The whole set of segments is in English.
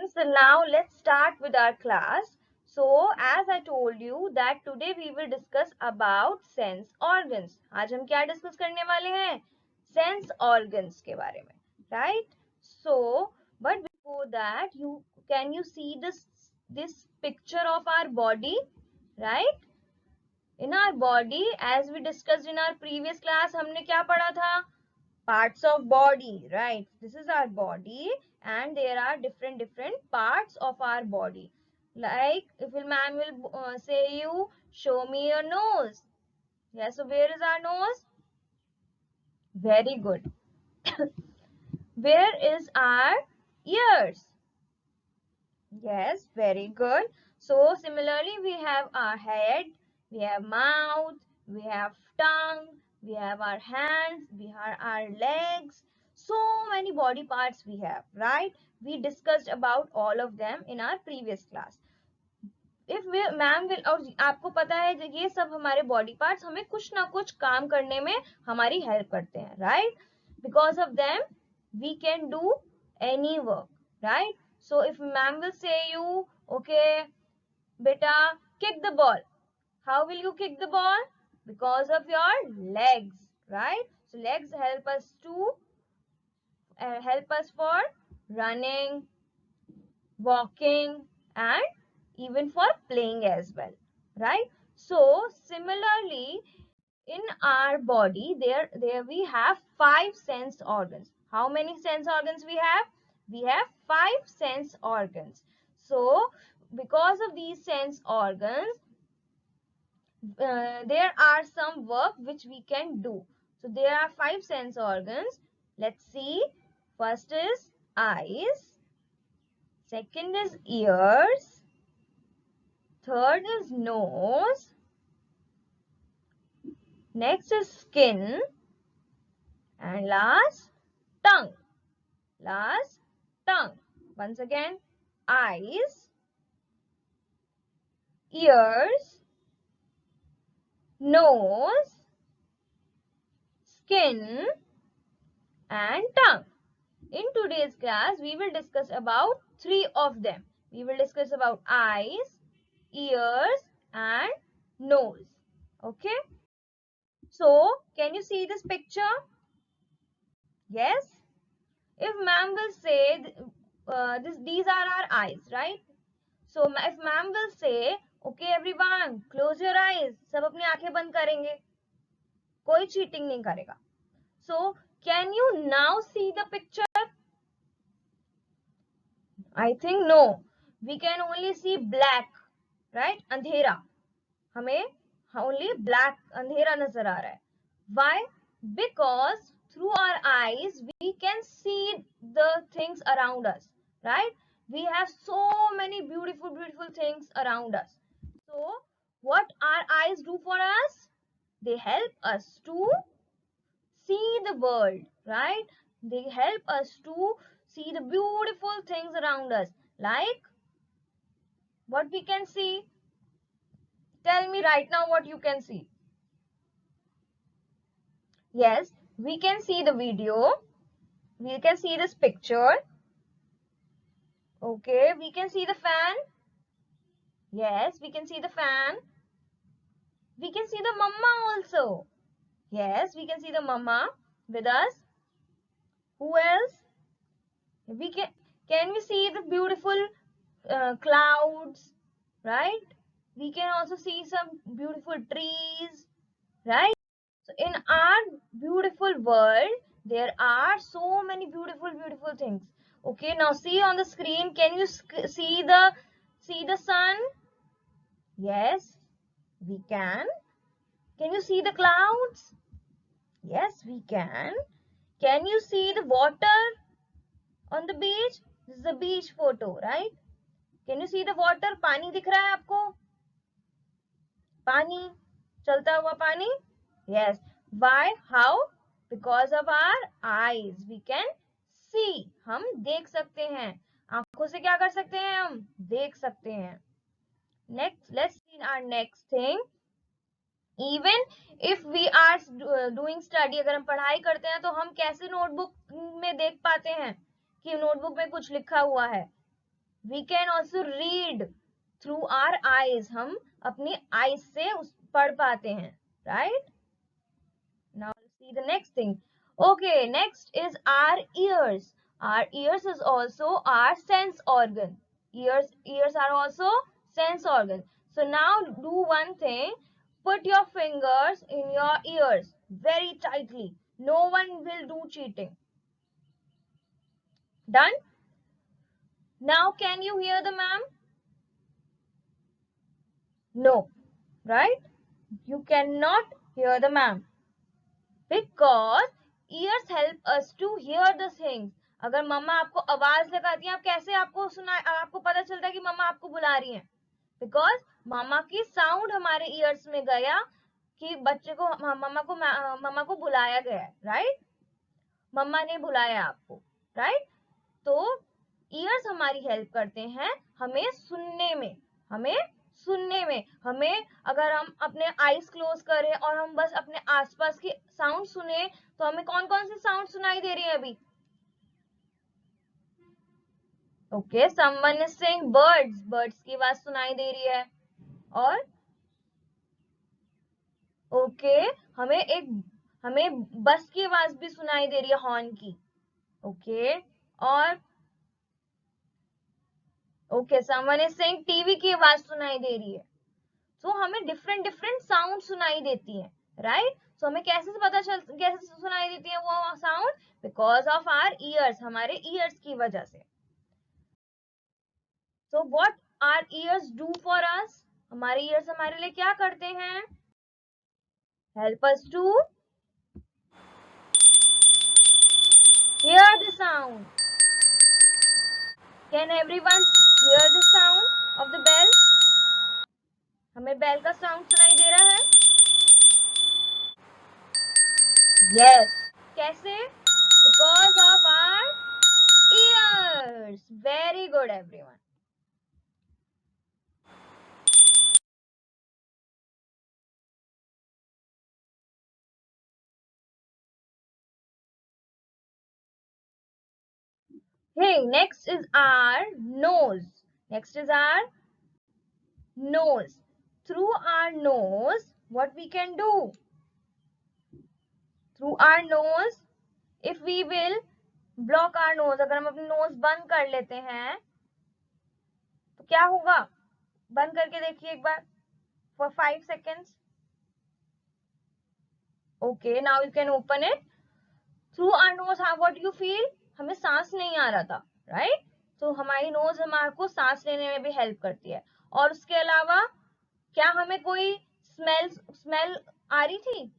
So now let's start with our class. So as I told you that today we will discuss about sense organs. आज हम क्या discuss करने वाले हैं? Sense organs के बारे में, right? So, but before that, can you see this picture of our body, right? In our body, as we discussed in our previous class, हमने क्या पढ़ा था? Parts of body, right? This is our body and there are different parts of our body. Like if a man will say you, show me your nose. Yes, so where is our nose? Very good. Where is our ears? Yes, very good. So similarly we have our head, we have mouth, we have tongue, we have our hands, we have our legs. So many body parts we have, right? We discussed about all of them in our previous class. If we ma'am will और आपको पता है ये सब हमारे body parts हमें कुछ ना कुछ काम करने में हमारी हेल्प करते हैं, right? Because of them we can do any work, right? So if ma'am will say you, okay, beta, kick the ball. How will you kick the ball? Because of your legs, right? So legs help us to help us for running, walking, and even for playing as well, right? So similarly, in our body, there we have 5 sense organs. How many sense organs we have? We have 5 sense organs. So because of these sense organs, there are some work which we can do. So there are 5 sense organs. Let's see. First is eyes. Second is ears. Third is nose. Next is skin. And last, tongue. Last, tongue. Once again, eyes, ears, nose, skin, and tongue. In today's class, we will discuss about 3 of them. We will discuss about eyes, ears, and nose. Okay? So, can you see this picture? Yes? If ma'am will say, these are our eyes, right? So if ma'am will say, okay everyone, close your eyes, सब अपनी आंखें बंद करेंगे, कोई cheating नहीं करेगा. So can you now see the picture? I think no. We can only see black, right? अंधेरा. हमें only black अंधेरा नजर आ रहा है. Why? Because through our eyes we can see the things around us, right? We have so many beautiful things around us. So what our eyes do for us? They help us to see the world, right? They help us to see the beautiful things around us. Like what we can see? Tell me right now what you can see. Yes, we can see the video. We can see this picture. Okay, we can see the fan. Yes, we can see the fan. We can see the mama also. Yes, we can see the mama with us. Who else? We can we see the beautiful clouds, right? We can also see some beautiful trees, right? So in our beautiful world, there are so many beautiful things. Okay, now see on the screen, can you see the sun? Yes, we can. Can you see the clouds? Yes, we can. Can you see the water on the beach? This is a beach photo, right? Can you see the water? पानी दिख रहा है आपको? पानी, चलता हुआ पानी? Yes. Why? How? Because of our eyes. We can see. हम देख सकते हैं. आंखों से क्या कर सकते हैं हम? देख सकते हैं. Next, let's see our next thing. Even if we are doing study, अगर हम पढ़ाई करते हैं तो हम कैसे नोटबुक में देख पाते हैं कि नोटबुक में कुछ लिखा हुआ है? We can also read through our eyes, हम अपनी आईज से पढ़ पाते हैं, right. Now see the next thing. Okay, next is our ears. Our ears is also our sense organ. Ears are also sense organ. So now do one thing. Put your fingers in your ears very tightly. No one will do cheating. Done? Now can you hear the ma'am? No, right? You cannot hear the ma'am because ears help us to hear the things. अगर मम्मा आपको आवाज लगाती है, आप कैसे आपको पता चलता है कि मम्मा आपको बुला रही हैं? बिकॉज मम्मा की साउंड हमारे ईयर्स में गया कि बच्चे को मम्मा को बुलाया गया है, राइट। मम्मा ने बुलाया आपको, राइट। तो ईयर्स हमारी हेल्प करते हैं हमें सुनने में, हमें अगर हम अपने आईज क्लोज करें और हम बस अपने आसपास की साउंड सुने तो हमें कौन कौन सी साउंड सुनाई दे रही है अभी? Okay, someone is saying birds की आवाज सुनाई दे रही है। और ओके, हमें बस की आवाज भी सुनाई दे रही है, हॉर्न की। ओके, और okay, someone is saying TV की आवाज सुनाई दे रही है। तो हमें डिफरेंट डिफरेंट साउंड सुनाई देती है, राइट। सो हमें कैसे सुनाई देती है वो sound? Because of our ears, हमारे ईयर्स की वजह से। So what our ears do for us? हमारे ईयर्स हमारे लिए क्या करते हैं? Help us to hear the sound. Can everyone hear the sound of the bell? हमें बेल का साउंड सुनाई दे रहा है? यस। कैसे? Because of our ears. Very good, everyone. Hey, next is our nose. Next is our nose. Through our nose, what we can do? Through our nose, if we will block our nose, अगर हम अपनी nose बंद कर लेते हैं तो क्या होगा? बंद करके देखिए एक बार for 5 seconds. Okay, now you can open it. Through our nose, what do you feel? हमें सांस नहीं आ रहा था, राइट। तो हमारी नोज हमारे को सांस लेने में भी हेल्प करती है। और उसके अलावा क्या हमें कोई स्मेल आ रही थी?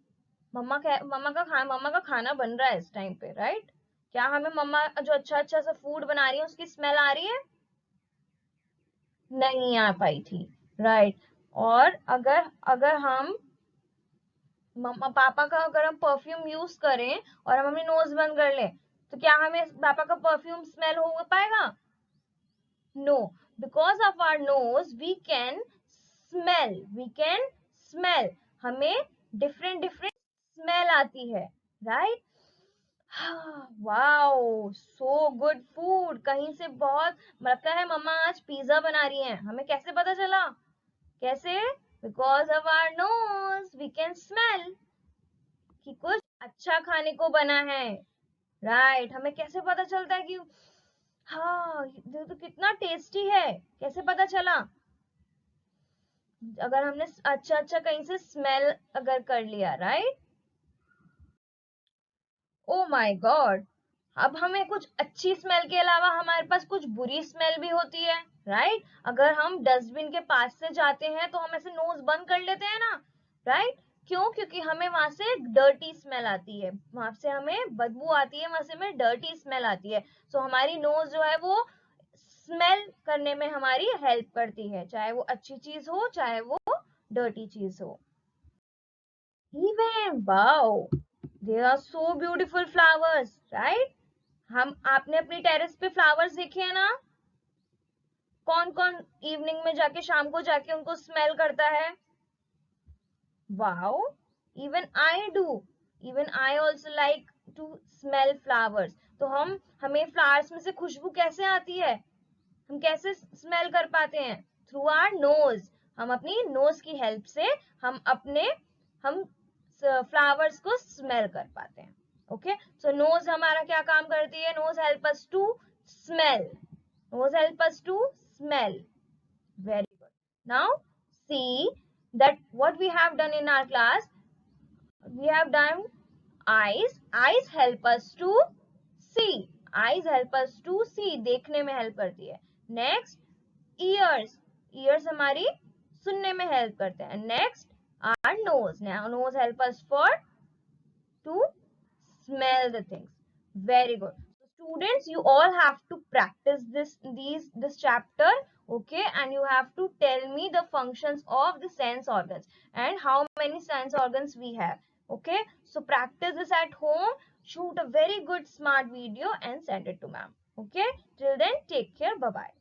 मम्मा का खाना बन रहा है इस टाइम पे, राइट। क्या हमें मम्मा जो अच्छा सा फूड बना रही है उसकी स्मेल आ रही है? नहीं आ पाई थी, राइट। और अगर हम मम्मा पापा का अगर हम परफ्यूम यूज करें और हम अपनी नोज बंद कर लें तो क्या हमें पापा का परफ्यूम स्मेल हो पाएगा? No, because of our nose we can smell. हमें डिफरेंट डिफरेंट स्मेल आती है, right. Wow, so good food. कहीं से बहुत लगता है मम्मा आज पिज्जा बना रही हैं। हमें कैसे पता चला? कैसे? Because of our nose we can smell कि कुछ अच्छा खाने को बना है, राइट। हमें कैसे पता चलता है कि हाँ ये तो कितना टेस्टी है? कैसे पता चला? अगर हमने अच्छा कहीं से स्मेल अगर कर लिया, राइट। ओ माय गॉड, अब हमें कुछ अच्छी स्मेल के अलावा हमारे पास कुछ बुरी स्मेल भी होती है, राइट। अगर हम डस्टबिन के पास से जाते हैं तो हम ऐसे नोज बंद कर लेते हैं ना, राइट। क्यों? क्योंकि हमें वहां से डर्टी स्मेल आती है, वहां से हमें बदबू आती है, वहां से हमें डर्टी स्मेल आती है। सो हमारी नोज जो है वो स्मेल करने में हमारी हेल्प करती है, चाहे वो अच्छी चीज हो चाहे वो डर्टी चीज हो। Even wow, there are so beautiful flowers, right? आपने अपनी टेरेस पे फ्लावर्स देखे हैं ना? कौन कौन इवनिंग में जाके शाम को जाके उनको स्मेल करता है? Wow, even I also like to smell flowers. तो हमें फ्लावर्स में से खुशबू कैसे आती है? हम कैसे स्मेल कर पाते हैं? थ्रू आवर नोज, हम अपनी नोज की हेल्प से हम फ्लावर्स को स्मेल कर पाते हैं. ओके, सो नोज हमारा क्या काम करती है? Nose help us to smell. Nose help us to smell. Very good. Now see that what we have done in our class. We have done eyes. Eyes help us to see. Eyes help us to see. देखने में help करती है. Next, ears. Ears हमारी सुनने में help करते हैं. Next, our nose. Now nose help us for to smell the things. Very good. So students, you all have to practice this chapter, okay, and you have to tell me the functions of the sense organs and how many sense organs we have. Okay, so practice this at home, shoot a very good smart video and send it to ma'am. Okay, till then, take care. Bye bye.